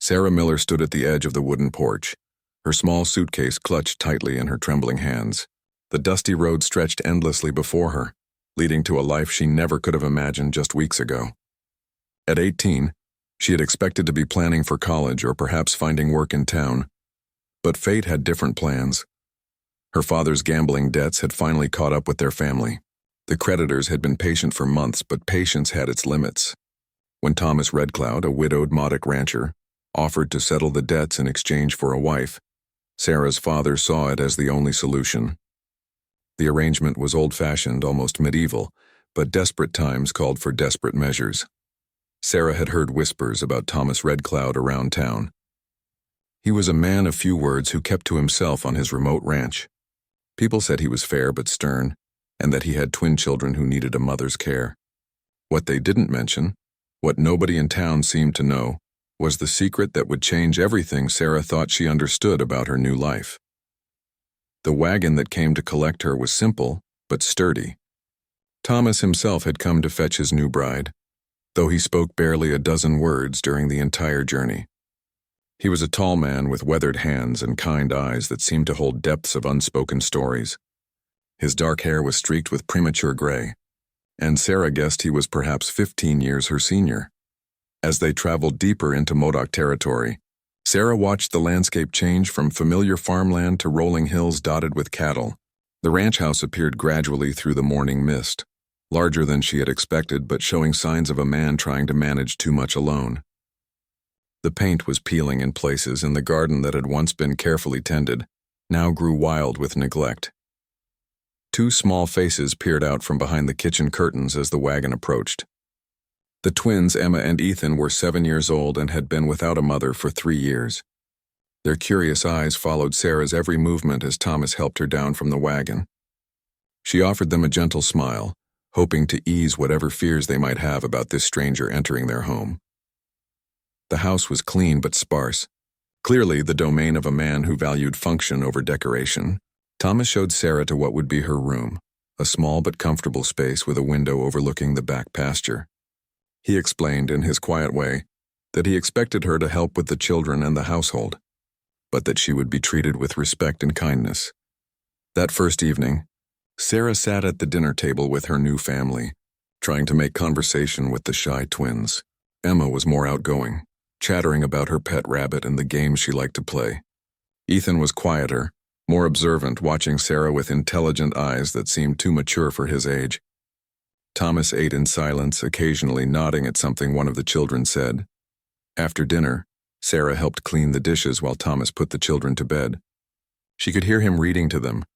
Sarah Miller stood at the edge of the wooden porch, her small suitcase clutched tightly in her trembling hands. The dusty road stretched endlessly before her, leading to a life she never could have imagined just weeks ago. At 18, she had expected to be planning for college or perhaps finding work in town. But fate had different plans. Her father's gambling debts had finally caught up with their family. The creditors had been patient for months, but patience had its limits. When Thomas Red Cloud, a widowed Modoc rancher, offered to settle the debts in exchange for a wife, Sarah's father saw it as the only solution. The arrangement was old-fashioned, almost medieval, but desperate times called for desperate measures. Sarah had heard whispers about Thomas Red Cloud around town. He was a man of few words who kept to himself on his remote ranch. People said he was fair but stern, and that he had twin children who needed a mother's care. What they didn't mention, what nobody in town seemed to know, was the secret that would change everything Sarah thought she understood about her new life. The wagon that came to collect her was simple, but sturdy. Thomas himself had come to fetch his new bride, though he spoke barely a dozen words during the entire journey. He was a tall man with weathered hands and kind eyes that seemed to hold depths of unspoken stories. His dark hair was streaked with premature gray, and Sarah guessed he was perhaps 15 years her senior. As they traveled deeper into Modoc territory, Sarah watched the landscape change from familiar farmland to rolling hills dotted with cattle. The ranch house appeared gradually through the morning mist, larger than she had expected but showing signs of a man trying to manage too much alone. The paint was peeling in places, and the garden that had once been carefully tended now grew wild with neglect. Two small faces peered out from behind the kitchen curtains as the wagon approached. The twins, Emma and Ethan, were 7 years old and had been without a mother for 3 years. Their curious eyes followed Sarah's every movement as Thomas helped her down from the wagon. She offered them a gentle smile, hoping to ease whatever fears they might have about this stranger entering their home. The house was clean but sparse, clearly the domain of a man who valued function over decoration. Thomas showed Sarah to what would be her room, a small but comfortable space with a window overlooking the back pasture. He explained in his quiet way that he expected her to help with the children and the household, but that she would be treated with respect and kindness. That first evening, Sarah sat at the dinner table with her new family, trying to make conversation with the shy twins. Emma was more outgoing, chattering about her pet rabbit and the games she liked to play. Ethan was quieter, more observant, watching Sarah with intelligent eyes that seemed too mature for his age. Thomas ate in silence, occasionally nodding at something one of the children said. After dinner, Sarah helped clean the dishes while Thomas put the children to bed. She could hear him reading to them,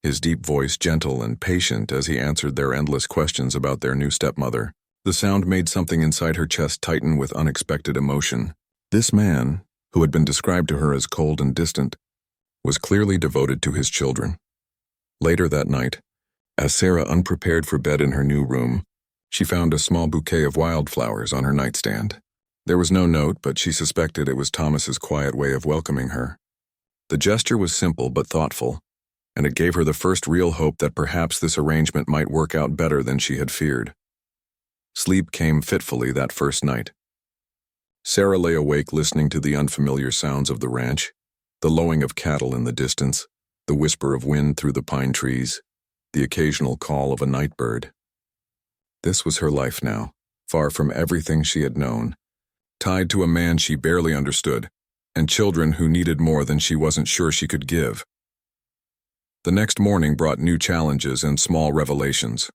his deep voice gentle and patient as he answered their endless questions about their new stepmother. The sound made something inside her chest tighten with unexpected emotion. This man, who had been described to her as cold and distant, was clearly devoted to his children. Later that night, as Sarah unprepared for bed in her new room, she found a small bouquet of wildflowers on her nightstand. There was no note, but she suspected it was Thomas's quiet way of welcoming her. The gesture was simple but thoughtful, and it gave her the first real hope that perhaps this arrangement might work out better than she had feared. Sleep came fitfully that first night. Sarah lay awake listening to the unfamiliar sounds of the ranch, the lowing of cattle in the distance, the whisper of wind through the pine trees, the occasional call of a night bird. This was her life now, far from everything she had known, tied to a man she barely understood, and children who needed more than she wasn't sure she could give. The next morning brought new challenges and small revelations.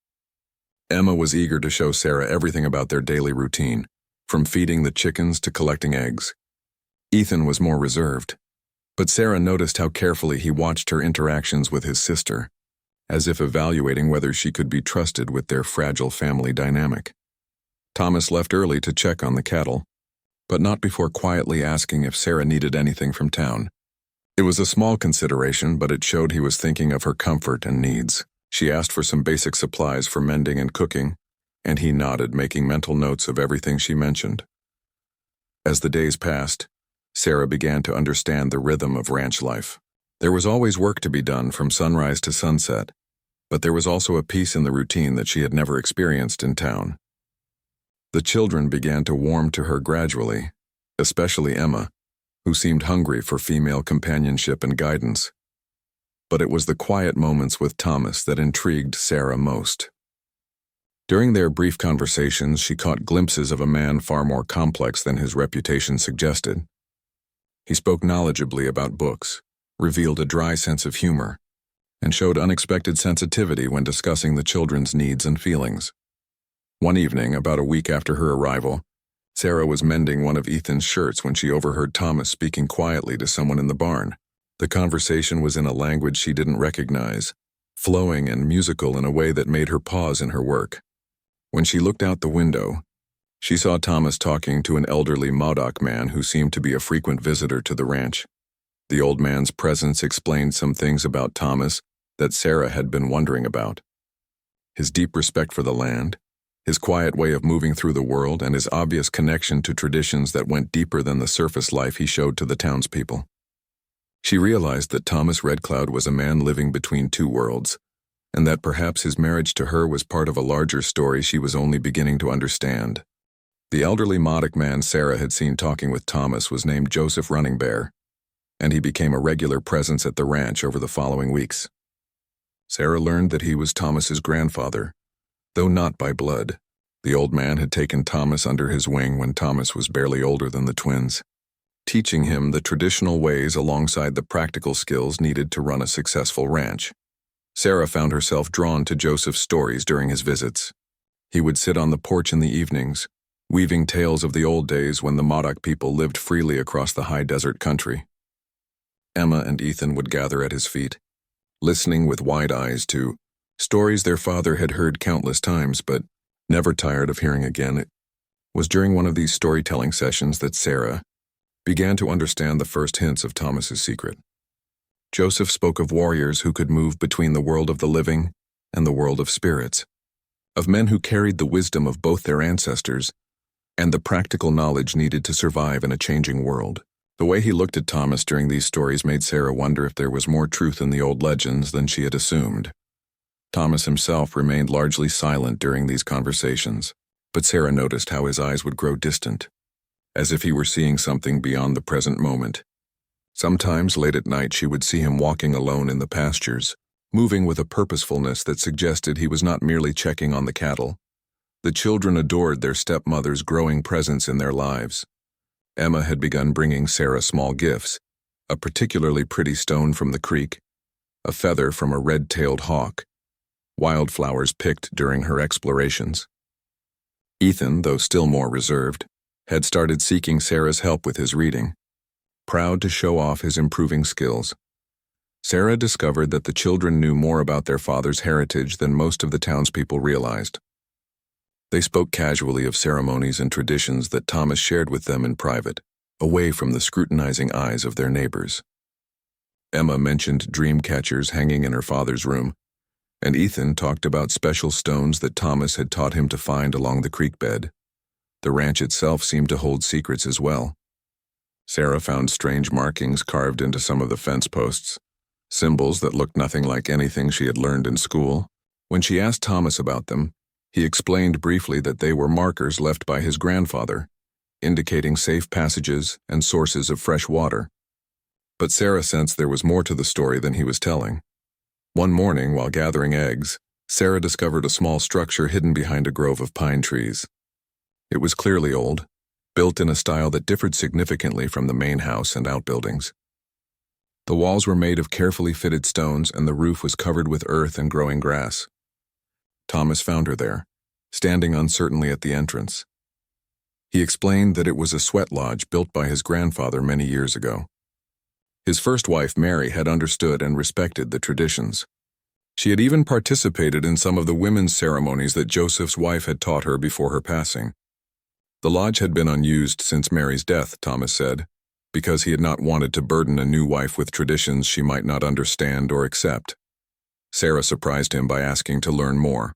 Emma was eager to show Sarah everything about their daily routine, from feeding the chickens to collecting eggs. Ethan was more reserved, but Sarah noticed how carefully he watched her interactions with his sister, as if evaluating whether she could be trusted with their fragile family dynamic. Thomas left early to check on the cattle, but not before quietly asking if Sarah needed anything from town. It was a small consideration, but it showed he was thinking of her comfort and needs. She asked for some basic supplies for mending and cooking, and he nodded, making mental notes of everything she mentioned. As the days passed, Sarah began to understand the rhythm of ranch life. There was always work to be done from sunrise to sunset, but there was also a peace in the routine that she had never experienced in town. The children began to warm to her gradually, especially Emma, who seemed hungry for female companionship and guidance. But it was the quiet moments with Thomas that intrigued Sarah most. During their brief conversations, she caught glimpses of a man far more complex than his reputation suggested. He spoke knowledgeably about books, revealed a dry sense of humor, and showed unexpected sensitivity when discussing the children's needs and feelings. One evening, about a week after her arrival, Sarah was mending one of Ethan's shirts when she overheard Thomas speaking quietly to someone in the barn. The conversation was in a language she didn't recognize, flowing and musical in a way that made her pause in her work. When she looked out the window, she saw Thomas talking to an elderly Modoc man who seemed to be a frequent visitor to the ranch. The old man's presence explained some things about Thomas that Sarah had been wondering about. His deep respect for the land, his quiet way of moving through the world, and his obvious connection to traditions that went deeper than the surface life he showed to the townspeople. She realized that Thomas Red Cloud was a man living between two worlds, and that perhaps his marriage to her was part of a larger story she was only beginning to understand. The elderly Modoc man Sarah had seen talking with Thomas was named Joseph Running Bear, and he became a regular presence at the ranch over the following weeks. Sarah learned that he was Thomas's grandfather, though not by blood. The old man had taken Thomas under his wing when Thomas was barely older than the twins, teaching him the traditional ways alongside the practical skills needed to run a successful ranch. Sarah found herself drawn to Joseph's stories during his visits. He would sit on the porch in the evenings, weaving tales of the old days when the Modoc people lived freely across the high desert country. Emma and Ethan would gather at his feet, listening with wide eyes to stories their father had heard countless times but never tired of hearing again. It was during one of these storytelling sessions that Sarah began to understand the first hints of Thomas's secret. Joseph spoke of warriors who could move between the world of the living and the world of spirits, of men who carried the wisdom of both their ancestors and the practical knowledge needed to survive in a changing world. The way he looked at Thomas during these stories made Sarah wonder if there was more truth in the old legends than she had assumed. Thomas himself remained largely silent during these conversations, but Sarah noticed how his eyes would grow distant, as if he were seeing something beyond the present moment. Sometimes late at night she would see him walking alone in the pastures, moving with a purposefulness that suggested he was not merely checking on the cattle. The children adored their stepmother's growing presence in their lives. Emma had begun bringing Sarah small gifts, a particularly pretty stone from the creek, a feather from a red-tailed hawk, wildflowers picked during her explorations. Ethan, though still more reserved, had started seeking Sarah's help with his reading, proud to show off his improving skills. Sarah discovered that the children knew more about their father's heritage than most of the townspeople realized. They spoke casually of ceremonies and traditions that Thomas shared with them in private, away from the scrutinizing eyes of their neighbors. Emma mentioned dream catchers hanging in her father's room, and Ethan talked about special stones that Thomas had taught him to find along the creek bed. The ranch itself seemed to hold secrets as well. Sarah found strange markings carved into some of the fence posts, symbols that looked nothing like anything she had learned in school. When she asked Thomas about them, he explained briefly that they were markers left by his grandfather, indicating safe passages and sources of fresh water. But Sarah sensed there was more to the story than he was telling. One morning, while gathering eggs, Sarah discovered a small structure hidden behind a grove of pine trees. It was clearly old, built in a style that differed significantly from the main house and outbuildings. The walls were made of carefully fitted stones, and the roof was covered with earth and growing grass. Thomas found her there, standing uncertainly at the entrance. He explained that it was a sweat lodge built by his grandfather many years ago. His first wife, Mary, had understood and respected the traditions. She had even participated in some of the women's ceremonies that Joseph's wife had taught her before her passing. The lodge had been unused since Mary's death, Thomas said, because he had not wanted to burden a new wife with traditions she might not understand or accept. Sarah surprised him by asking to learn more.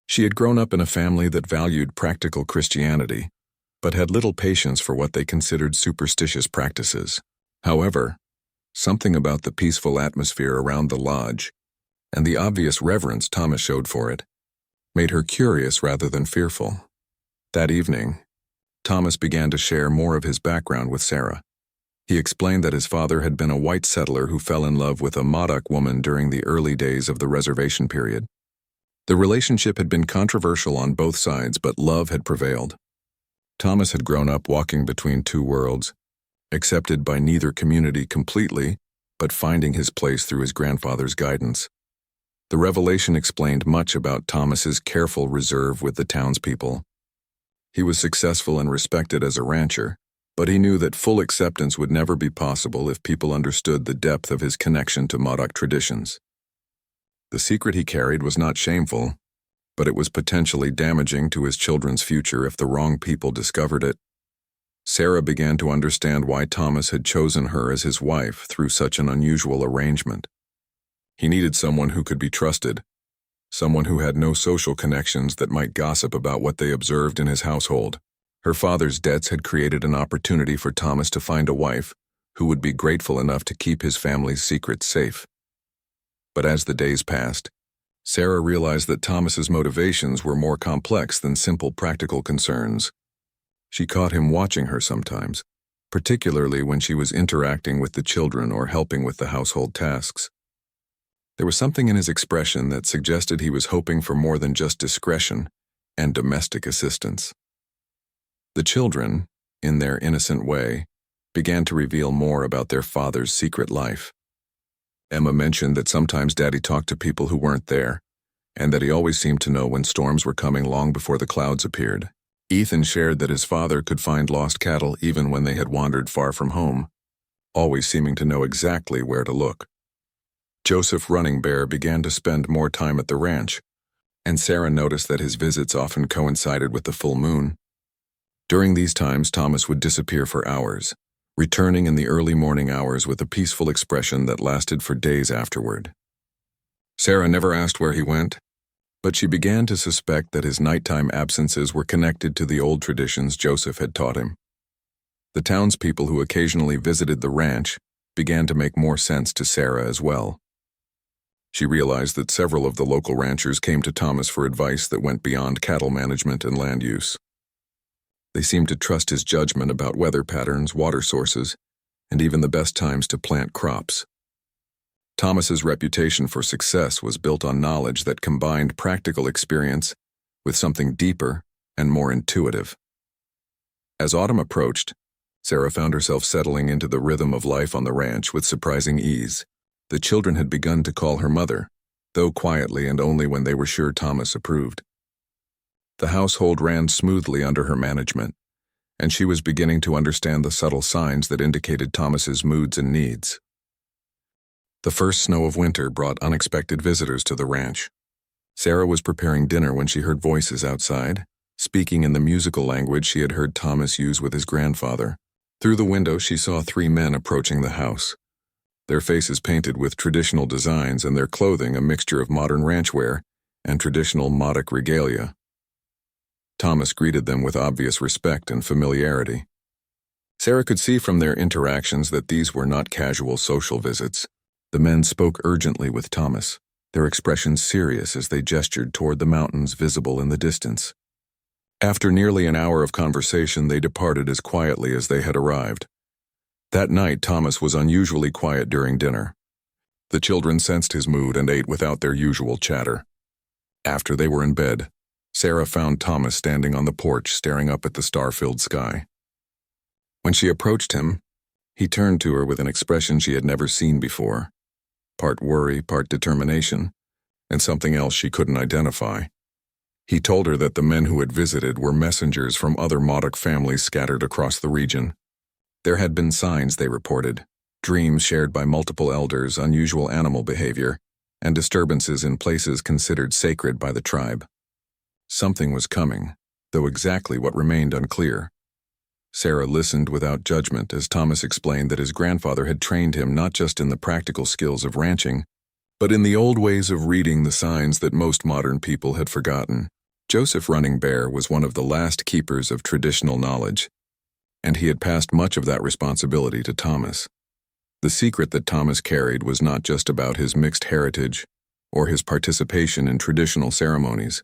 She had grown up in a family that valued practical Christianity, but had little patience for what they considered superstitious practices. However, something about the peaceful atmosphere around the lodge, and the obvious reverence Thomas showed for it, made her curious rather than fearful. That evening, Thomas began to share more of his background with Sarah. He explained that his father had been a white settler who fell in love with a Modoc woman during the early days of the reservation period. The relationship had been controversial on both sides, but love had prevailed. Thomas had grown up walking between two worlds, accepted by neither community completely, but finding his place through his grandfather's guidance. The revelation explained much about Thomas's careful reserve with the townspeople. He was successful and respected as a rancher, but he knew that full acceptance would never be possible if people understood the depth of his connection to Modoc traditions. The secret he carried was not shameful, but it was potentially damaging to his children's future if the wrong people discovered it. Sarah began to understand why Thomas had chosen her as his wife through such an unusual arrangement. He needed someone who could be trusted, someone who had no social connections that might gossip about what they observed in his household. Her father's debts had created an opportunity for Thomas to find a wife who would be grateful enough to keep his family's secrets safe. But as the days passed, Sarah realized that Thomas's motivations were more complex than simple practical concerns. She caught him watching her sometimes, particularly when she was interacting with the children or helping with the household tasks. There was something in his expression that suggested he was hoping for more than just discretion and domestic assistance. The children, in their innocent way, began to reveal more about their father's secret life. Emma mentioned that sometimes Daddy talked to people who weren't there, and that he always seemed to know when storms were coming long before the clouds appeared. Ethan shared that his father could find lost cattle even when they had wandered far from home, always seeming to know exactly where to look. Joseph Running Bear began to spend more time at the ranch, and Sarah noticed that his visits often coincided with the full moon. During these times, Thomas would disappear for hours, returning in the early morning hours with a peaceful expression that lasted for days afterward. Sarah never asked where he went, but she began to suspect that his nighttime absences were connected to the old traditions Joseph had taught him. The townspeople who occasionally visited the ranch began to make more sense to Sarah as well. She realized that several of the local ranchers came to Thomas for advice that went beyond cattle management and land use. They seemed to trust his judgment about weather patterns, water sources, and even the best times to plant crops. Thomas's reputation for success was built on knowledge that combined practical experience with something deeper and more intuitive. As autumn approached, Sarah found herself settling into the rhythm of life on the ranch with surprising ease. The children had begun to call her mother, though quietly and only when they were sure Thomas approved. The household ran smoothly under her management, and she was beginning to understand the subtle signs that indicated Thomas's moods and needs. The first snow of winter brought unexpected visitors to the ranch. Sarah was preparing dinner when she heard voices outside, speaking in the musical language she had heard Thomas use with his grandfather. Through the window, she saw 3 men approaching the house, their faces painted with traditional designs and their clothing a mixture of modern ranch wear and traditional Modoc regalia. Thomas greeted them with obvious respect and familiarity. Sarah could see from their interactions that these were not casual social visits. The men spoke urgently with Thomas, their expressions serious as they gestured toward the mountains visible in the distance. After nearly an hour of conversation, they departed as quietly as they had arrived. That night, Thomas was unusually quiet during dinner. The children sensed his mood and ate without their usual chatter. After they were in bed, Sarah found Thomas standing on the porch staring up at the star-filled sky. When she approached him, he turned to her with an expression she had never seen before, part worry, part determination, and something else she couldn't identify. He told her that the men who had visited were messengers from other Modoc families scattered across the region. There had been signs, they reported, dreams shared by multiple elders, unusual animal behavior, and disturbances in places considered sacred by the tribe. Something was coming, though exactly what remained unclear. Sarah listened without judgment as Thomas explained that his grandfather had trained him not just in the practical skills of ranching, but in the old ways of reading the signs that most modern people had forgotten. Joseph Running Bear was one of the last keepers of traditional knowledge, and he had passed much of that responsibility to Thomas. The secret that Thomas carried was not just about his mixed heritage or his participation in traditional ceremonies.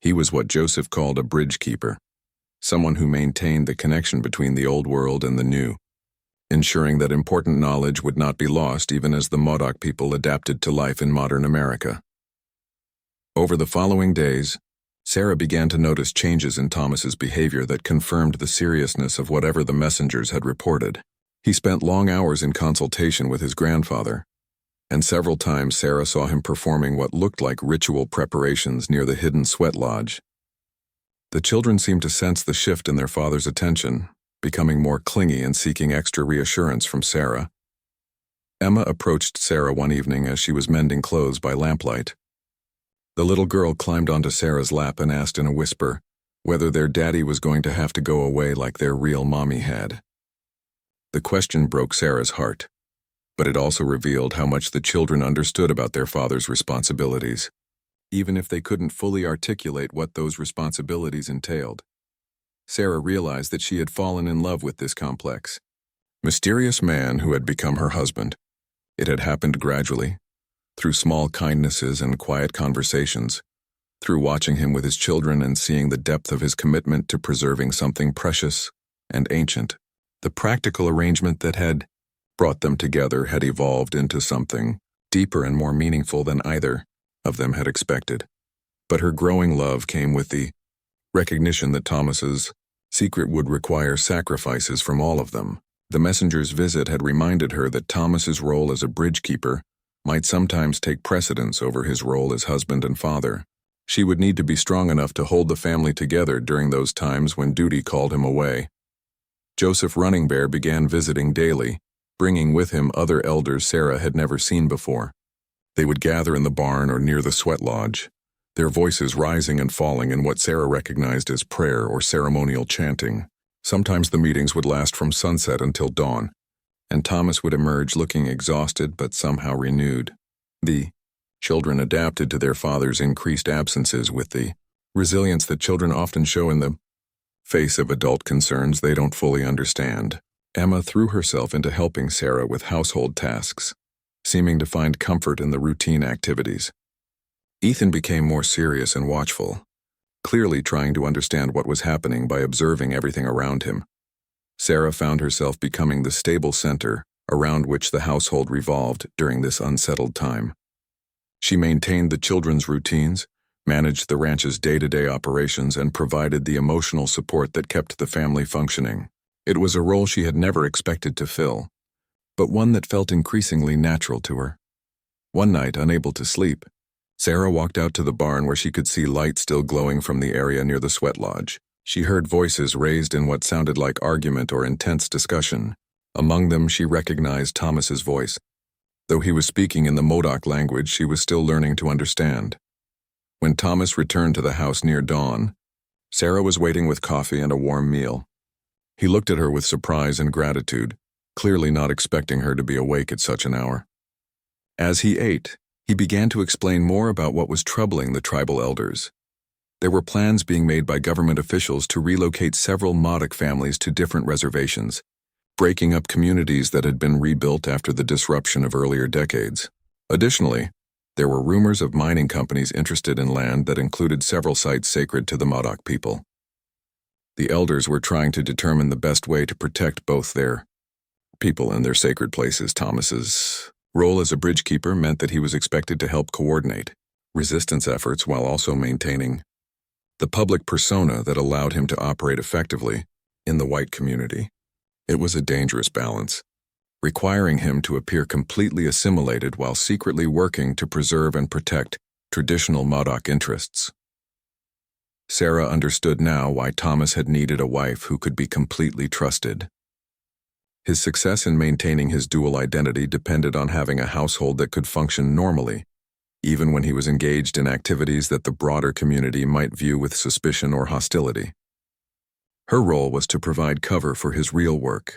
He was what Joseph called a bridge keeper, someone who maintained the connection between the old world and the new. ensuring that important knowledge would not be lost even as the Modoc people adapted to life in modern America. Over the following days, Sarah began to notice changes in Thomas's behavior that confirmed the seriousness of whatever the messengers had reported. He spent long hours in consultation with his grandfather, and several times Sarah saw him performing what looked like ritual preparations near the hidden sweat lodge. The children seemed to sense the shift in their father's attention, becoming more clingy and seeking extra reassurance from Sarah. Emma approached Sarah one evening as she was mending clothes by lamplight. The little girl climbed onto Sarah's lap and asked in a whisper whether their daddy was going to have to go away like their real mommy had. The question broke Sarah's heart, but it also revealed how much the children understood about their father's responsibilities, even if they couldn't fully articulate what those responsibilities entailed. Sarah realized that she had fallen in love with this complex, mysterious man who had become her husband. It had happened gradually, through small kindnesses and quiet conversations, through watching him with his children and seeing the depth of his commitment to preserving something precious and ancient. The practical arrangement that had brought them together had evolved into something deeper and more meaningful than either of them had expected. But her growing love came with the recognition that Thomas's secret would require sacrifices from all of them. The messenger's visit had reminded her that Thomas's role as a bridge keeper might sometimes take precedence over his role as husband and father. She would need to be strong enough to hold the family together during those times when duty called him away. Joseph Running Bear began visiting daily, bringing with him other elders Sarah had never seen before. They would gather in the barn or near the sweat lodge, their voices rising and falling in what Sarah recognized as prayer or ceremonial chanting. Sometimes the meetings would last from sunset until dawn, and Thomas would emerge looking exhausted but somehow renewed. The children adapted to their father's increased absences with the resilience that children often show in the face of adult concerns they don't fully understand. Emma threw herself into helping Sarah with household tasks, seeming to find comfort in the routine activities. Ethan became more serious and watchful, clearly trying to understand what was happening by observing everything around him. Sarah found herself becoming the stable center around which the household revolved during this unsettled time. She maintained the children's routines, managed the ranch's day-to-day operations, and provided the emotional support that kept the family functioning. It was a role she had never expected to fill, but one that felt increasingly natural to her. One night, unable to sleep, Sarah walked out to the barn where she could see light still glowing from the area near the sweat lodge. She heard voices raised in what sounded like argument or intense discussion. Among them, she recognized Thomas's voice. Though he was speaking in the Modoc language, she was still learning to understand. When Thomas returned to the house near dawn, Sarah was waiting with coffee and a warm meal. He looked at her with surprise and gratitude, clearly not expecting her to be awake at such an hour. As he ate, he began to explain more about what was troubling the tribal elders. There were plans being made by government officials to relocate several Modoc families to different reservations, breaking up communities that had been rebuilt after the disruption of earlier decades. Additionally, there were rumors of mining companies interested in land that included several sites sacred to the Modoc people. The elders were trying to determine the best way to protect both their people and their sacred places. Thomas's role as a bridge keeper meant that he was expected to help coordinate resistance efforts while also maintaining the public persona that allowed him to operate effectively in the white community. It was a dangerous balance, requiring him to appear completely assimilated while secretly working to preserve and protect traditional Modoc interests. Sarah understood now why Thomas had needed a wife who could be completely trusted. His success in maintaining his dual identity depended on having a household that could function normally, even when he was engaged in activities that the broader community might view with suspicion or hostility. Her role was to provide cover for his real work,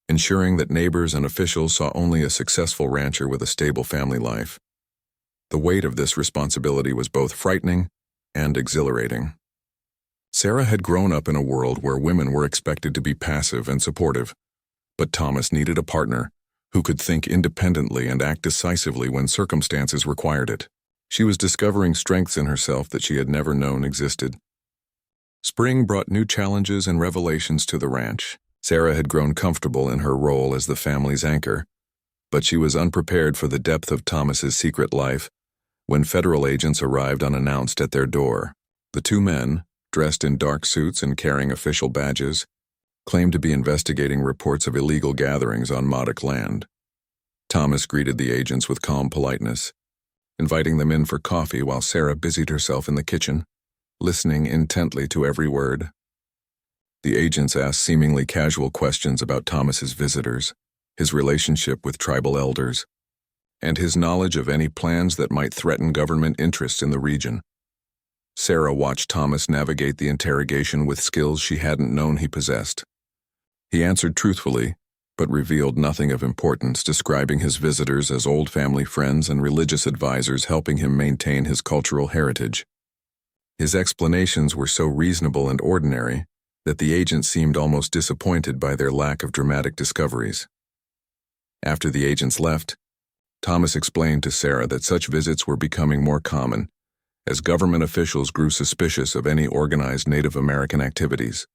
ensuring that neighbors and officials saw only a successful rancher with a stable family life. The weight of this responsibility was both frightening and exhilarating. Sarah had grown up in a world where women were expected to be passive and supportive, but Thomas needed a partner who could think independently and act decisively when circumstances required it. She was discovering strengths in herself that she had never known existed. Spring brought new challenges and revelations to the ranch. Sarah had grown comfortable in her role as the family's anchor, but she was unprepared for the depth of Thomas's secret life when federal agents arrived unannounced at their door. The two men, dressed in dark suits and carrying official badges, claimed to be investigating reports of illegal gatherings on Modoc land. Thomas greeted the agents with calm politeness, inviting them in for coffee while Sarah busied herself in the kitchen, listening intently to every word. The agents asked seemingly casual questions about Thomas's visitors, his relationship with tribal elders, and his knowledge of any plans that might threaten government interests in the region. Sarah watched Thomas navigate the interrogation with skills she hadn't known he possessed. He answered truthfully, but revealed nothing of importance, describing his visitors as old family friends and religious advisors helping him maintain his cultural heritage. His explanations were so reasonable and ordinary that the agents seemed almost disappointed by their lack of dramatic discoveries. After the agents left, Thomas explained to Sarah that such visits were becoming more common as government officials grew suspicious of any organized Native American activities.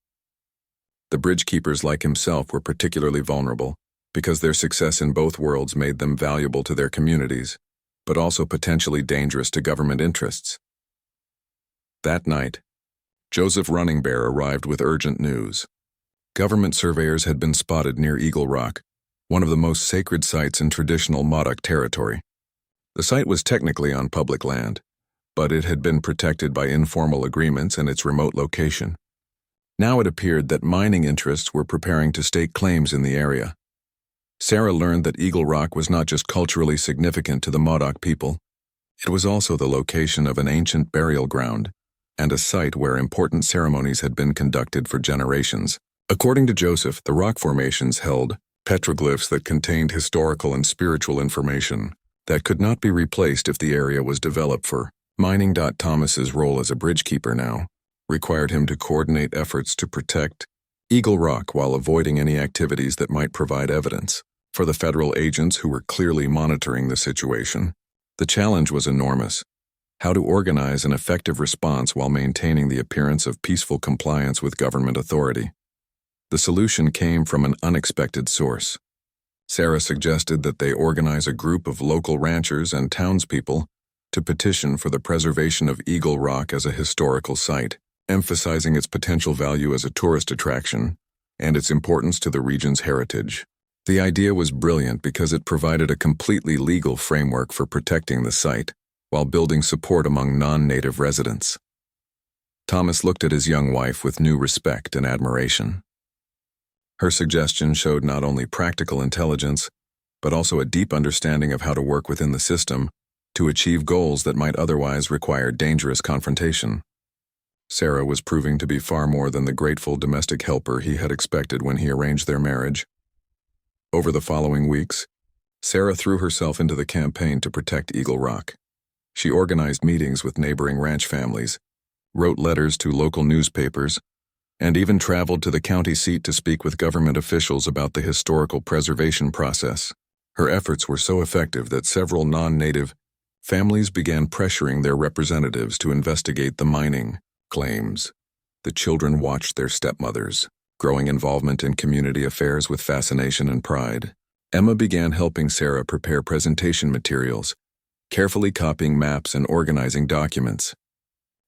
The bridge keepers like himself were particularly vulnerable because their success in both worlds made them valuable to their communities, but also potentially dangerous to government interests. That night, Joseph Running Bear arrived with urgent news. Government surveyors had been spotted near Eagle Rock, one of the most sacred sites in traditional Modoc territory. The site was technically on public land, but it had been protected by informal agreements and its remote location. Now it appeared that mining interests were preparing to stake claims in the area. Sarah learned that Eagle Rock was not just culturally significant to the Modoc people, it was also the location of an ancient burial ground and a site where important ceremonies had been conducted for generations. According to Joseph, the rock formations held petroglyphs that contained historical and spiritual information that could not be replaced if the area was developed for mining. Thomas's role as a bridge keeper now required him to coordinate efforts to protect Eagle Rock while avoiding any activities that might provide evidence. For the federal agents who were clearly monitoring the situation, the challenge was enormous: how to organize an effective response while maintaining the appearance of peaceful compliance with government authority. The solution came from an unexpected source. Sarah suggested that they organize a group of local ranchers and townspeople to petition for the preservation of Eagle Rock as a historical site, emphasizing its potential value as a tourist attraction and its importance to the region's heritage. The idea was brilliant because it provided a completely legal framework for protecting the site while building support among non-native residents. Thomas looked at his young wife with new respect and admiration. Her suggestion showed not only practical intelligence, but also a deep understanding of how to work within the system to achieve goals that might otherwise require dangerous confrontation. Sarah was proving to be far more than the grateful domestic helper he had expected when he arranged their marriage. Over the following weeks, Sarah threw herself into the campaign to protect Eagle Rock. She organized meetings with neighboring ranch families, wrote letters to local newspapers, and even traveled to the county seat to speak with government officials about the historical preservation process. Her efforts were so effective that several non-native families began pressuring their representatives to investigate the mining claims. The children watched their stepmothers' growing involvement in community affairs with fascination and pride. Emma began helping Sarah prepare presentation materials, carefully copying maps and organizing documents.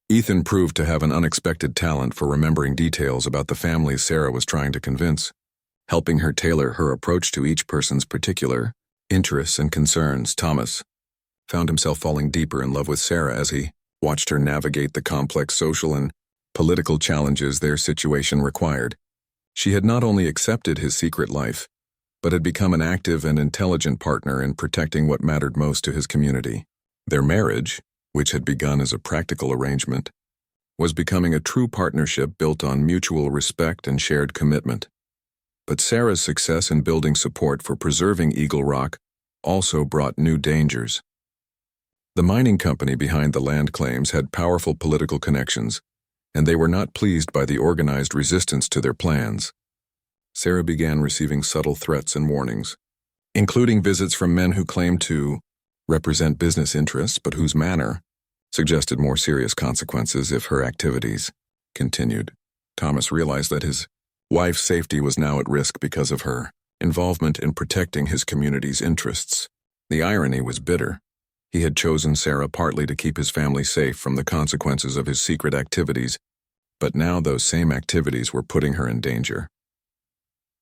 Ethan proved to have an unexpected talent for remembering details about the families Sarah was trying to convince, helping her tailor her approach to each person's particular interests and concerns. Thomas found himself falling deeper in love with Sarah as he watched her navigate the complex social and political challenges their situation required. She had not only accepted his secret life, but had become an active and intelligent partner in protecting what mattered most to his community. Their marriage, which had begun as a practical arrangement, was becoming a true partnership built on mutual respect and shared commitment. But Sarah's success in building support for preserving Eagle Rock also brought new dangers. The mining company behind the land claims had powerful political connections, and they were not pleased by the organized resistance to their plans. Sarah began receiving subtle threats and warnings, including visits from men who claimed to represent business interests but whose manner suggested more serious consequences if her activities continued. Thomas realized that his Wife's safety was now at risk because of her involvement in protecting his community's interests. The irony was bitter. He had chosen Sarah partly to keep his family safe from the consequences of his secret activities, but now those same activities were putting her in danger.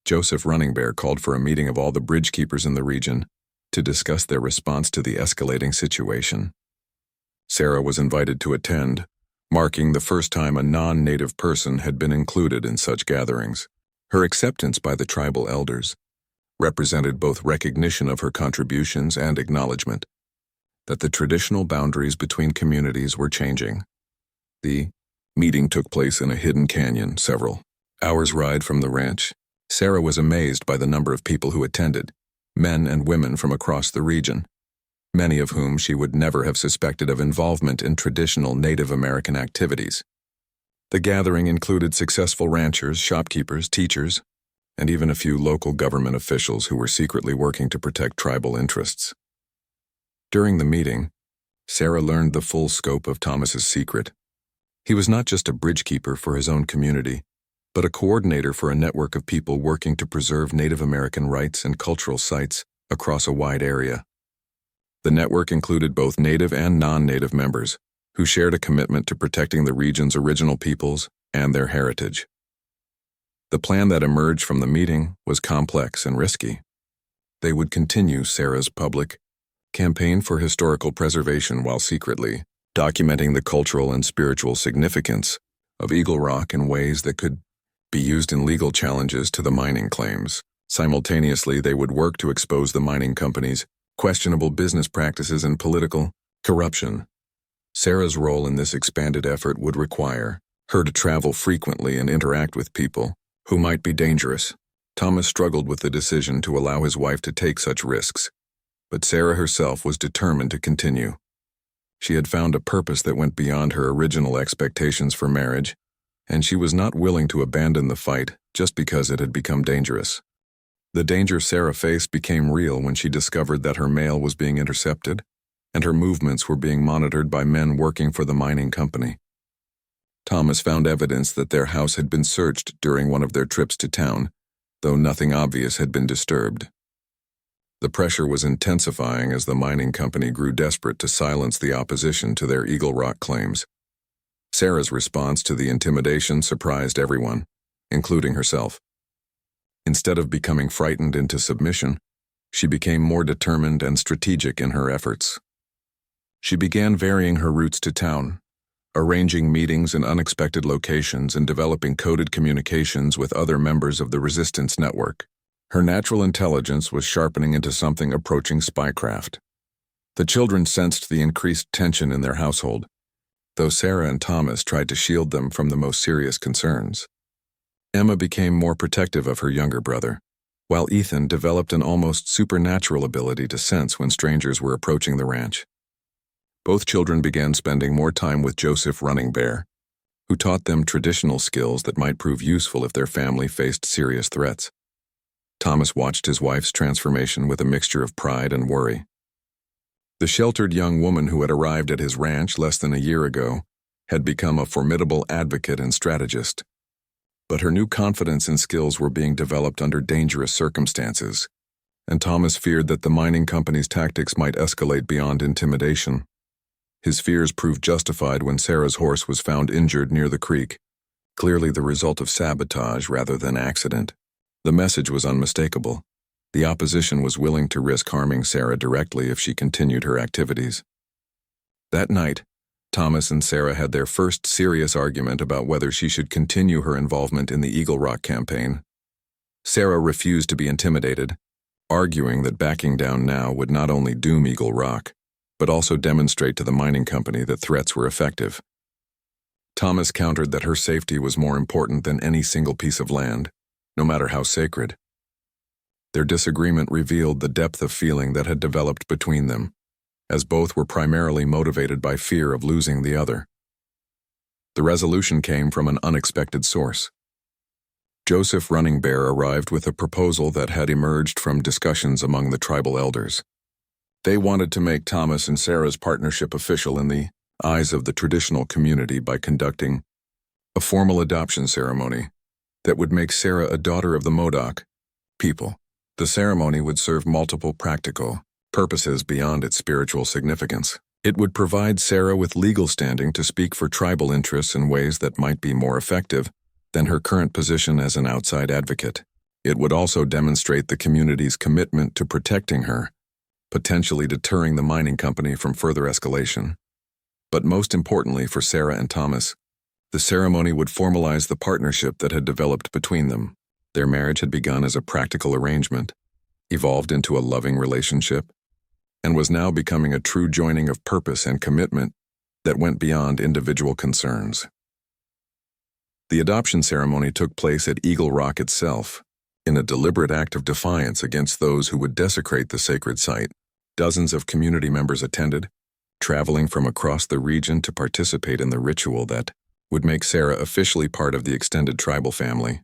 Joseph Running Bear called for a meeting of all the bridge keepers in the region to discuss their response to the escalating situation. Sarah was invited to attend, marking the first time a non-native person had been included in such gatherings. Her acceptance by the tribal elders represented both recognition of her contributions and acknowledgement that the traditional boundaries between communities were changing. The meeting took place in a hidden canyon, several hours' ride from the ranch. Sarah was amazed by the number of people who attended, men and women from across the region, many of whom she would never have suspected of involvement in traditional Native American activities. The gathering included successful ranchers, shopkeepers, teachers, and even a few local government officials who were secretly working to protect tribal interests. During the meeting, Sarah learned the full scope of Thomas's secret. He was not just a bridge keeper for his own community, but a coordinator for a network of people working to preserve Native American rights and cultural sites across a wide area. The network included both Native and non-Native members, who shared a commitment to protecting the region's original peoples and their heritage. The plan that emerged from the meeting was complex and risky. They would continue Sarah's public campaign for historical preservation while secretly documenting the cultural and spiritual significance of Eagle Rock in ways that could be used in legal challenges to the mining claims. Simultaneously, they would work to expose the mining companies' questionable business practices and political corruption. Sarah's role in this expanded effort would require her to travel frequently and interact with people who might be dangerous. Thomas struggled with the decision to allow his wife to take such risks, but Sarah herself was determined to continue. She had found a purpose that went beyond her original expectations for marriage, and she was not willing to abandon the fight just because it had become dangerous. The danger Sarah faced became real when she discovered that her mail was being intercepted and her movements were being monitored by men working for the mining company. Thomas found evidence that their house had been searched during one of their trips to town, though nothing obvious had been disturbed. The pressure was intensifying as the mining company grew desperate to silence the opposition to their Eagle Rock claims. Sarah's response to the intimidation surprised everyone, including herself. Instead of becoming frightened into submission, she became more determined and strategic in her efforts. She began varying her routes to town, arranging meetings in unexpected locations and developing coded communications with other members of the resistance network. Her natural intelligence was sharpening into something approaching spycraft. The children sensed the increased tension in their household, though Sarah and Thomas tried to shield them from the most serious concerns. Emma became more protective of her younger brother, while Ethan developed an almost supernatural ability to sense when strangers were approaching the ranch. Both children began spending more time with Joseph Running Bear, who taught them traditional skills that might prove useful if their family faced serious threats. Thomas watched his wife's transformation with a mixture of pride and worry. The sheltered young woman who had arrived at his ranch less than a year ago had become a formidable advocate and strategist. But her new confidence and skills were being developed under dangerous circumstances, and Thomas feared that the mining company's tactics might escalate beyond intimidation. His fears proved justified when Sarah's horse was found injured near the creek, clearly the result of sabotage rather than accident. The message was unmistakable. The opposition was willing to risk harming Sarah directly if she continued her activities. That night, Thomas and Sarah had their first serious argument about whether she should continue her involvement in the Eagle Rock campaign. Sarah refused to be intimidated, arguing that backing down now would not only doom Eagle Rock, but also demonstrate to the mining company that threats were effective. Thomas countered that her safety was more important than any single piece of land, no matter how sacred. Their disagreement revealed the depth of feeling that had developed between them, as both were primarily motivated by fear of losing the other. The resolution came from an unexpected source. Joseph Running Bear arrived with a proposal that had emerged from discussions among the tribal elders. They wanted to make Thomas and Sarah's partnership official in the eyes of the traditional community by conducting a formal adoption ceremony, that would make Sarah a daughter of the Modoc people. The ceremony would serve multiple practical purposes beyond its spiritual significance. It would provide Sarah with legal standing to speak for tribal interests in ways that might be more effective than her current position as an outside advocate. It would also demonstrate the community's commitment to protecting her, potentially deterring the mining company from further escalation. But most importantly for Sarah and Thomas, the ceremony would formalize the partnership that had developed between them. Their marriage had begun as a practical arrangement, evolved into a loving relationship, and was now becoming a true joining of purpose and commitment that went beyond individual concerns. The adoption ceremony took place at Eagle Rock itself, in a deliberate act of defiance against those who would desecrate the sacred site. Dozens of community members attended, traveling from across the region to participate in the ritual that would make Sarah officially part of the extended tribal family.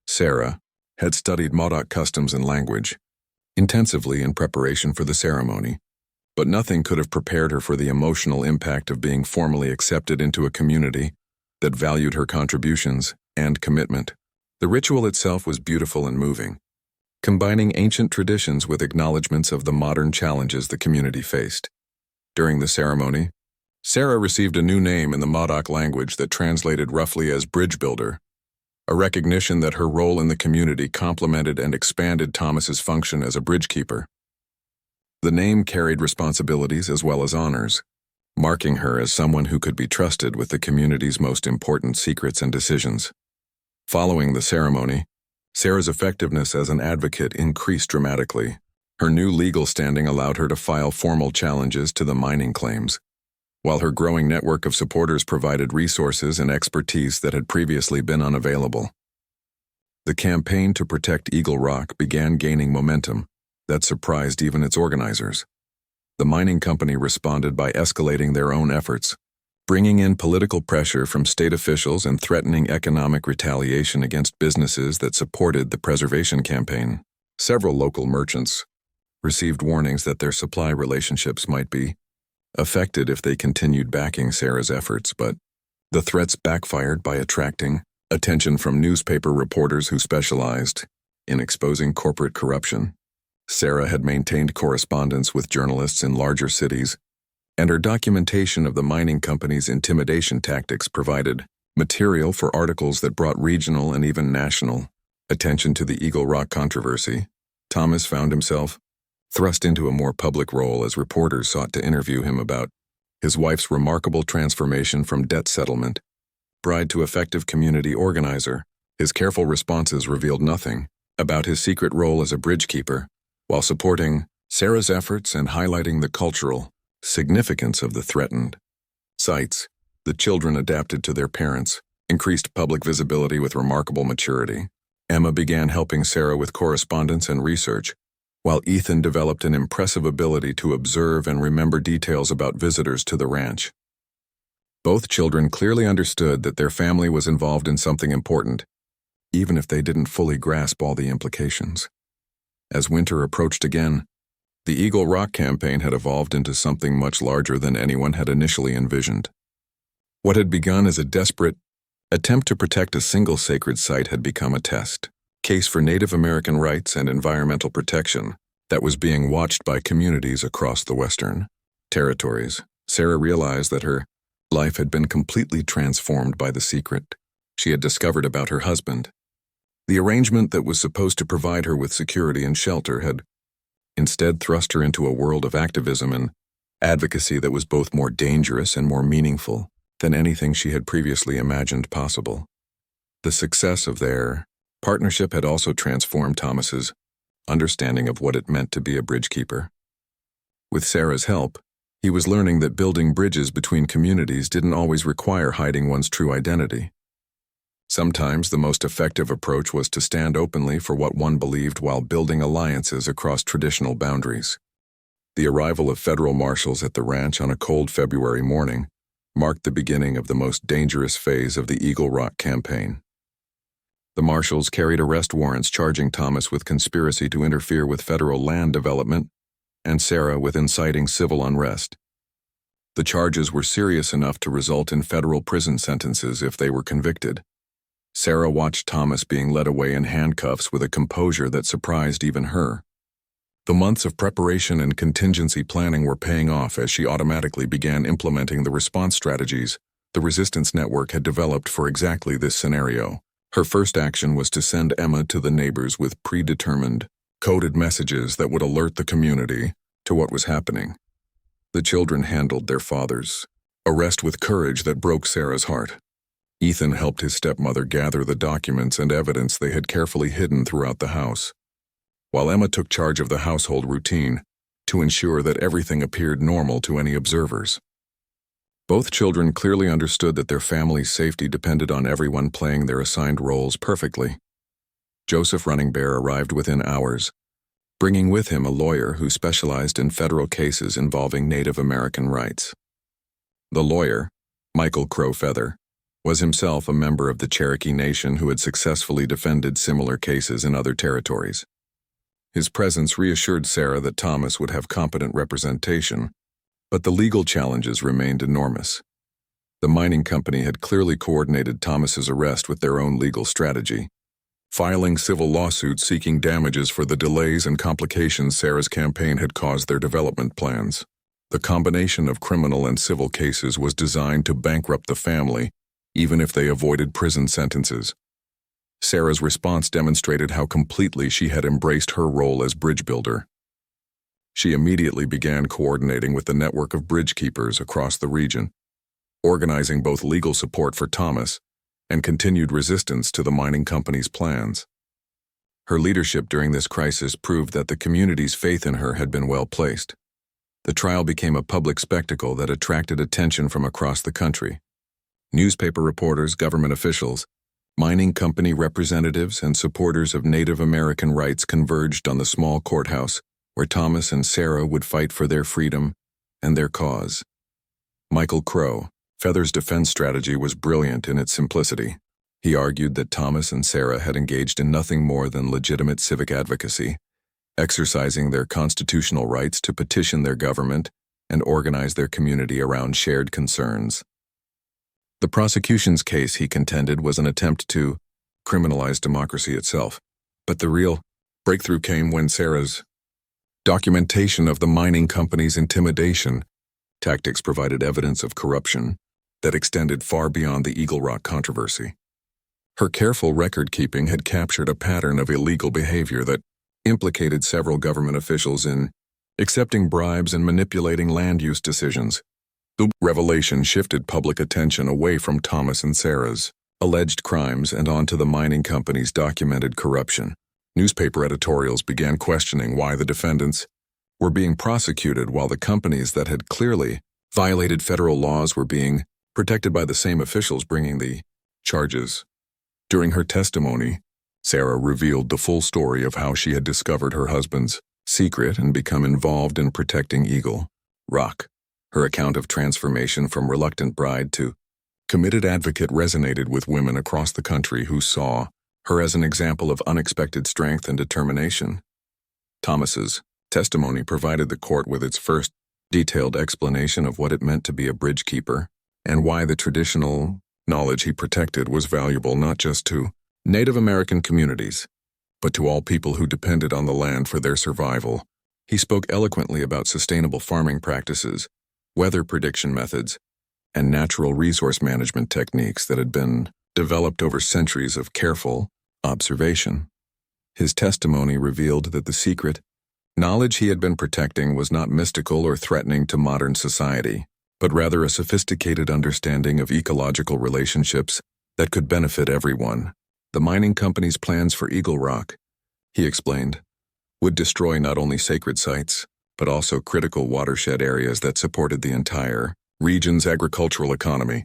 Sarah had studied Modoc customs and language intensively in preparation for the ceremony, but nothing could have prepared her for the emotional impact of being formally accepted into a community that valued her contributions and commitment. The ritual itself was beautiful and moving, combining ancient traditions with acknowledgments of the modern challenges the community faced. During the ceremony, Sarah received a new name in the Modoc language that translated roughly as bridge builder, a recognition that her role in the community complemented and expanded Thomas's function as a bridge keeper. The name carried responsibilities as well as honors, marking her as someone who could be trusted with the community's most important secrets and decisions. Following the ceremony, Sarah's effectiveness as an advocate increased dramatically. Her new legal standing allowed her to file formal challenges to the mining claims, while her growing network of supporters provided resources and expertise that had previously been unavailable. The campaign to protect Eagle Rock began gaining momentum that surprised even its organizers. The mining company responded by escalating their own efforts, bringing in political pressure from state officials and threatening economic retaliation against businesses that supported the preservation campaign. Several local merchants received warnings that their supply relationships might be affected if they continued backing Sarah's efforts, but the threats backfired by attracting attention from newspaper reporters who specialized in exposing corporate corruption. Sarah had maintained correspondence with journalists in larger cities, and her documentation of the mining company's intimidation tactics provided material for articles that brought regional and even national attention to the Eagle Rock controversy. Thomas found himself thrust into a more public role as reporters sought to interview him about his wife's remarkable transformation from debt settlement bride to effective community organizer. His careful responses revealed nothing about his secret role as a bridge keeper, while supporting Sarah's efforts and highlighting the cultural significance of the threatened sites. The children adapted to their parents, increased public visibility with remarkable maturity. Emma began helping Sarah with correspondence and research, while Ethan developed an impressive ability to observe and remember details about visitors to the ranch. Both children clearly understood that their family was involved in something important, even if they didn't fully grasp all the implications. As winter approached again, the Eagle Rock campaign had evolved into something much larger than anyone had initially envisioned. What had begun as a desperate attempt to protect a single sacred site had become a test case for Native American rights and environmental protection that was being watched by communities across the Western territories. Sarah realized that her life had been completely transformed by the secret she had discovered about her husband. The arrangement that was supposed to provide her with security and shelter had instead thrust her into a world of activism and advocacy that was both more dangerous and more meaningful than anything she had previously imagined possible. The success of their partnership had also transformed Thomas's understanding of what it meant to be a bridge keeper. With Sarah's help, he was learning that building bridges between communities didn't always require hiding one's true identity. Sometimes the most effective approach was to stand openly for what one believed while building alliances across traditional boundaries. The arrival of federal marshals at the ranch on a cold February morning marked the beginning of the most dangerous phase of the Eagle Rock campaign. The marshals carried arrest warrants charging Thomas with conspiracy to interfere with federal land development and Sarah with inciting civil unrest. The charges were serious enough to result in federal prison sentences if they were convicted. Sarah watched Thomas being led away in handcuffs with a composure that surprised even her. The months of preparation and contingency planning were paying off as she automatically began implementing the response strategies the resistance network had developed for exactly this scenario. Her first action was to send Emma to the neighbors with predetermined, coded messages that would alert the community to what was happening. The children handled their father's arrest with courage that broke Sarah's heart. Ethan helped his stepmother gather the documents and evidence they had carefully hidden throughout the house, while Emma took charge of the household routine to ensure that everything appeared normal to any observers. Both children clearly understood that their family's safety depended on everyone playing their assigned roles perfectly. Joseph Running Bear arrived within hours, bringing with him a lawyer who specialized in federal cases involving Native American rights. The lawyer, Michael Crow Feather, was himself a member of the Cherokee Nation who had successfully defended similar cases in other territories. His presence reassured Sarah that Thomas would have competent representation, but the legal challenges remained enormous. The mining company had clearly coordinated Thomas's arrest with their own legal strategy, filing civil lawsuits seeking damages for the delays and complications Sarah's campaign had caused their development plans. The combination of criminal and civil cases was designed to bankrupt the family, even if they avoided prison sentences. Sarah's response demonstrated how completely she had embraced her role as bridge builder. She immediately began coordinating with the network of bridge keepers across the region, organizing both legal support for Thomas and continued resistance to the mining company's plans. Her leadership during this crisis proved that the community's faith in her had been well placed. The trial became a public spectacle that attracted attention from across the country. Newspaper reporters, government officials, mining company representatives, and supporters of Native American rights converged on the small courthouse where Thomas and Sarah would fight for their freedom and their cause. Michael Crow Feather's defense strategy was brilliant in its simplicity. He argued that Thomas and Sarah had engaged in nothing more than legitimate civic advocacy, exercising their constitutional rights to petition their government and organize their community around shared concerns. The prosecution's case, he contended, was an attempt to criminalize democracy itself, but the real breakthrough came when Sarah's documentation of the mining company's intimidation tactics provided evidence of corruption that extended far beyond the Eagle Rock controversy. Her careful record-keeping had captured a pattern of illegal behavior that implicated several government officials in accepting bribes and manipulating land use decisions. The revelation shifted public attention away from Thomas and Sarah's alleged crimes and onto the mining company's documented corruption. Newspaper editorials began questioning why the defendants were being prosecuted while the companies that had clearly violated federal laws were being protected by the same officials bringing the charges. During her testimony, Sarah revealed the full story of how she had discovered her husband's secret and become involved in protecting Eagle Rock. Her account of transformation from reluctant bride to committed advocate resonated with women across the country who saw her as an example of unexpected strength and determination. Thomas's testimony provided the court with its first detailed explanation of what it meant to be a bridge keeper and why the traditional knowledge he protected was valuable not just to Native American communities, but to all people who depended on the land for their survival. He spoke eloquently about sustainable farming practices, weather prediction methods, and natural resource management techniques that had been developed over centuries of careful observation. His testimony revealed that the secret knowledge he had been protecting was not mystical or threatening to modern society, but rather a sophisticated understanding of ecological relationships that could benefit everyone. The mining company's plans for Eagle Rock, he explained, would destroy not only sacred sites, but also critical watershed areas that supported the entire region's agricultural economy.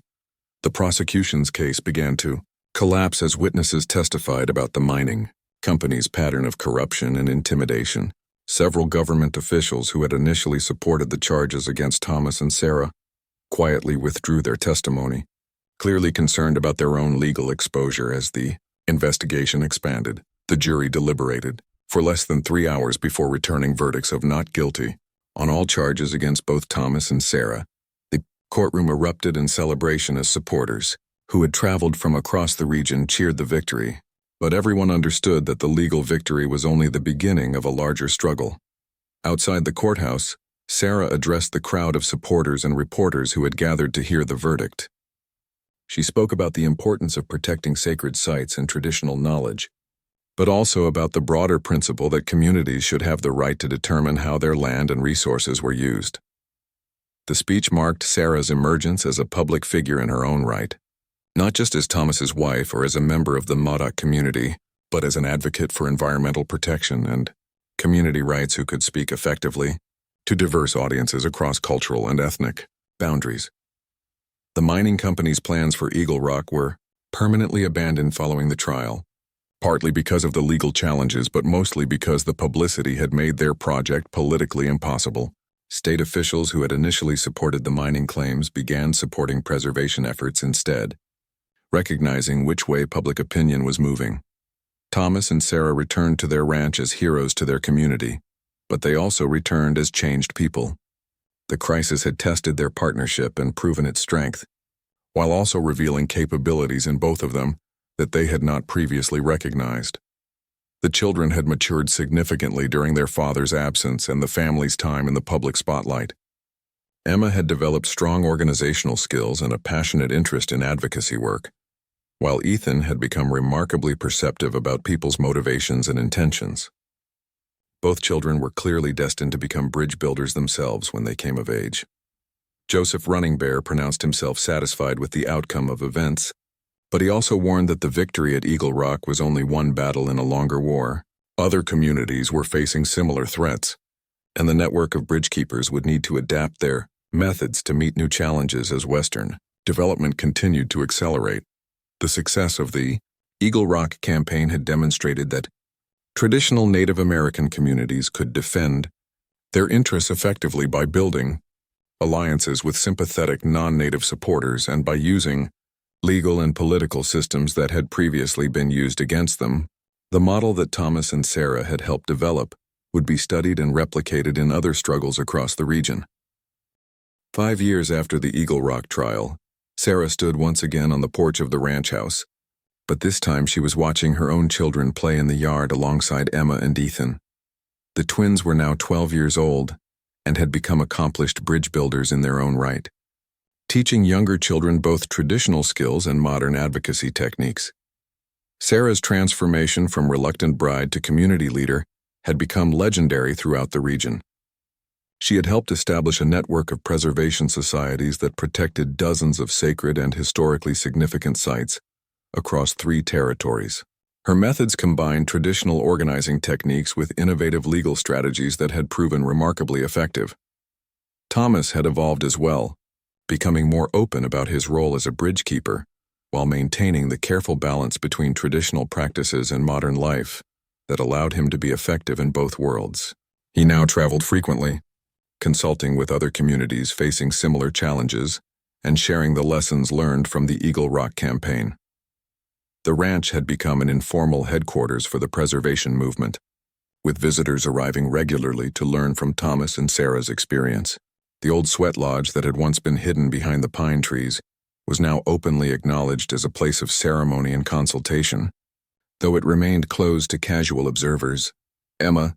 The prosecution's case began to collapse as witnesses testified about the mining company's pattern of corruption and intimidation. Several government officials who had initially supported the charges against Thomas and Sarah quietly withdrew their testimony, clearly concerned about their own legal exposure. As the investigation expanded, the jury deliberated for less than 3 hours before returning verdicts of not guilty on all charges against both Thomas and Sarah. The courtroom erupted in celebration as supporters, who had traveled from across the region, cheered the victory, but everyone understood that the legal victory was only the beginning of a larger struggle. Outside the courthouse, Sarah addressed the crowd of supporters and reporters who had gathered to hear the verdict. She spoke about the importance of protecting sacred sites and traditional knowledge, but also about the broader principle that communities should have the right to determine how their land and resources were used. The speech marked Sarah's emergence as a public figure in her own right, not just as Thomas's wife or as a member of the Modoc community, but as an advocate for environmental protection and community rights who could speak effectively to diverse audiences across cultural and ethnic boundaries. The mining company's plans for Eagle Rock were permanently abandoned following the trial, partly because of the legal challenges, but mostly because the publicity had made their project politically impossible. State officials who had initially supported the mining claims began supporting preservation efforts instead, recognizing which way public opinion was moving. Thomas and Sarah returned to their ranch as heroes to their community, but they also returned as changed people. The crisis had tested their partnership and proven its strength, while also revealing capabilities in both of them that they had not previously recognized. The children had matured significantly during their father's absence and the family's time in the public spotlight. Emma had developed strong organizational skills and a passionate interest in advocacy work, while Ethan had become remarkably perceptive about people's motivations and intentions. Both children were clearly destined to become bridge builders themselves when they came of age. Joseph Running Bear pronounced himself satisfied with the outcome of events, but he also warned that the victory at Eagle Rock was only one battle in a longer war. Other communities were facing similar threats, and the network of bridge keepers would need to adapt their methods to meet new challenges as Western development continued to accelerate. The success of the Eagle Rock campaign had demonstrated that traditional Native American communities could defend their interests effectively by building alliances with sympathetic non-Native supporters and by using legal and political systems that had previously been used against them. The model that Thomas and Sarah had helped develop would be studied and replicated in other struggles across the region. 5 years after the Eagle Rock trial, Sarah stood once again on the porch of the ranch house, but this time she was watching her own children play in the yard alongside Emma and Ethan. The twins were now 12 years old and had become accomplished bridge builders in their own right, teaching younger children both traditional skills and modern advocacy techniques. Sarah's transformation from reluctant bride to community leader had become legendary throughout the region. She had helped establish a network of preservation societies that protected dozens of sacred and historically significant sites across 3 territories. Her methods combined traditional organizing techniques with innovative legal strategies that had proven remarkably effective. Thomas had evolved as well, becoming more open about his role as a bridge keeper, while maintaining the careful balance between traditional practices and modern life that allowed him to be effective in both worlds. He now traveled frequently, consulting with other communities facing similar challenges and sharing the lessons learned from the Eagle Rock campaign. The ranch had become an informal headquarters for the preservation movement, with visitors arriving regularly to learn from Thomas and Sarah's experience. The old sweat lodge that had once been hidden behind the pine trees was now openly acknowledged as a place of ceremony and consultation. Though it remained closed to casual observers, Emma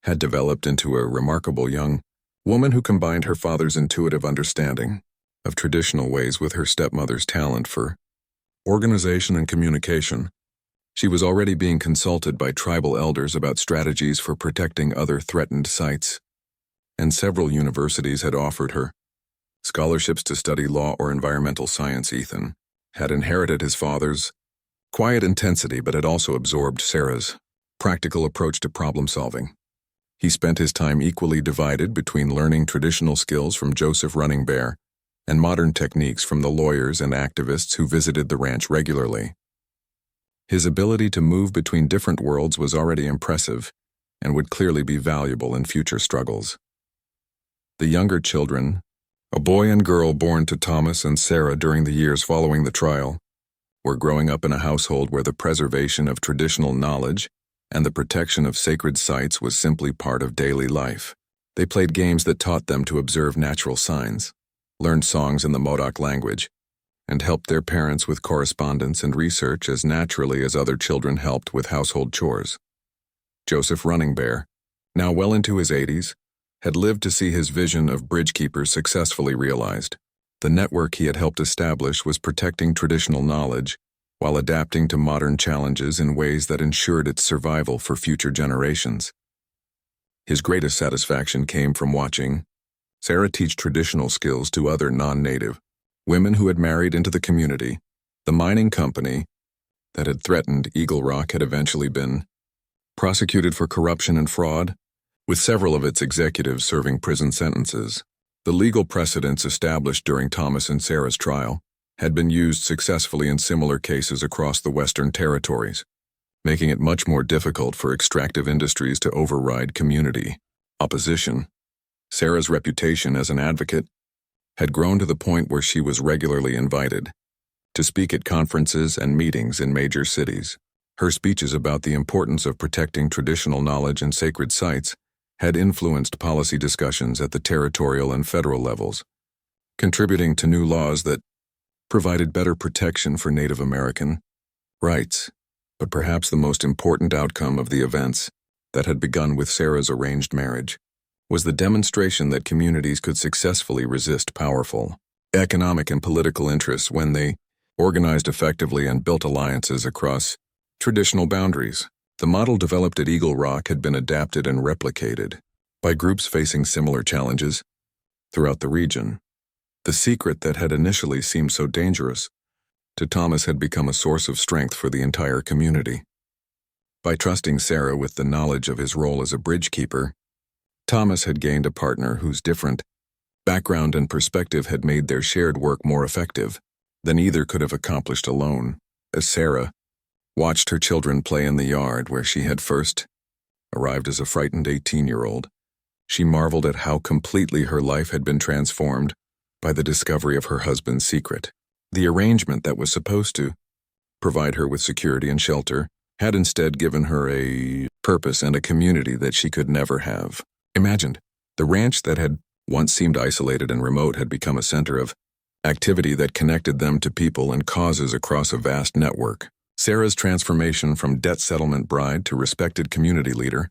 had developed into a remarkable young woman who combined her father's intuitive understanding of traditional ways with her stepmother's talent for organization and communication. She was already being consulted by tribal elders about strategies for protecting other threatened sites, and several universities had offered her scholarships to study law or environmental science. Ethan had inherited his father's quiet intensity but had also absorbed Sarah's practical approach to problem solving. He spent his time equally divided between learning traditional skills from Joseph Running Bear and modern techniques from the lawyers and activists who visited the ranch regularly. His ability to move between different worlds was already impressive and would clearly be valuable in future struggles. The younger children, a boy and girl born to Thomas and Sarah during the years following the trial, were growing up in a household where the preservation of traditional knowledge and the protection of sacred sites was simply part of daily life. They played games that taught them to observe natural signs, learned songs in the Modoc language, and helped their parents with correspondence and research as naturally as other children helped with household chores. Joseph Running Bear, now well into his 80s, had lived to see his vision of bridge keepers successfully realized. The network he had helped establish was protecting traditional knowledge while adapting to modern challenges in ways that ensured its survival for future generations. His greatest satisfaction came from watching Sarah teach traditional skills to other non-native women who had married into the community. The mining company that had threatened Eagle Rock had eventually been prosecuted for corruption and fraud, with several of its executives serving prison sentences. The legal precedents established during Thomas and Sarah's trial had been used successfully in similar cases across the Western territories, making it much more difficult for extractive industries to override community opposition. Sarah's reputation as an advocate had grown to the point where she was regularly invited to speak at conferences and meetings in major cities. Her speeches about the importance of protecting traditional knowledge and sacred sites had influenced policy discussions at the territorial and federal levels, contributing to new laws that provided better protection for Native American rights. But perhaps the most important outcome of the events that had begun with Sarah's arranged marriage was the demonstration that communities could successfully resist powerful economic and political interests when they organized effectively and built alliances across traditional boundaries. The model developed at Eagle Rock had been adapted and replicated by groups facing similar challenges throughout the region. The secret that had initially seemed so dangerous to Thomas had become a source of strength for the entire community. By trusting Sarah with the knowledge of his role as a bridge keeper, Thomas had gained a partner whose different background and perspective had made their shared work more effective than either could have accomplished alone. As Sarah watched her children play in the yard where she had first arrived as a frightened 18-year-old, she marveled at how completely her life had been transformed by the discovery of her husband's secret. The arrangement that was supposed to provide her with security and shelter had instead given her a purpose and a community that she could never have imagined. The ranch that had once seemed isolated and remote had become a center of activity that connected them to people and causes across a vast network. Sarah's transformation from debt settlement bride to respected community leader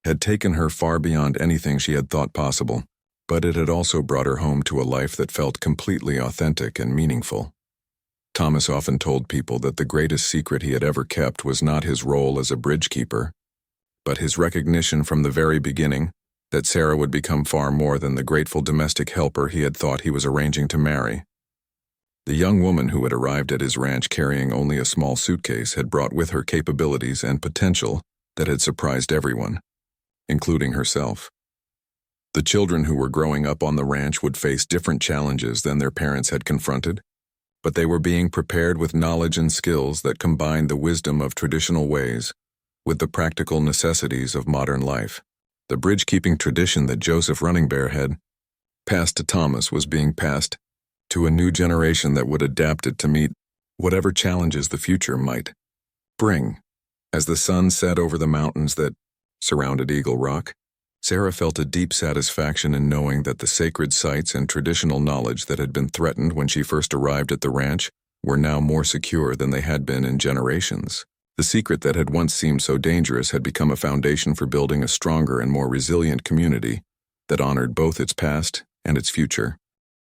had taken her far beyond anything she had thought possible, but it had also brought her home to a life that felt completely authentic and meaningful. Thomas often told people that the greatest secret he had ever kept was not his role as a bridge keeper, but his recognition from the very beginning that Sarah would become far more than the grateful domestic helper he had thought he was arranging to marry. The young woman who had arrived at his ranch carrying only a small suitcase had brought with her capabilities and potential that had surprised everyone, including herself. The children who were growing up on the ranch would face different challenges than their parents had confronted, but they were being prepared with knowledge and skills that combined the wisdom of traditional ways with the practical necessities of modern life. The bridge-keeping tradition that Joseph Running Bear had passed to Thomas was being passed to a new generation that would adapt it to meet whatever challenges the future might bring. As the sun set over the mountains that surrounded Eagle Rock, Sarah felt a deep satisfaction in knowing that the sacred sites and traditional knowledge that had been threatened when she first arrived at the ranch were now more secure than they had been in generations. The secret that had once seemed so dangerous had become a foundation for building a stronger and more resilient community that honored both its past and its future.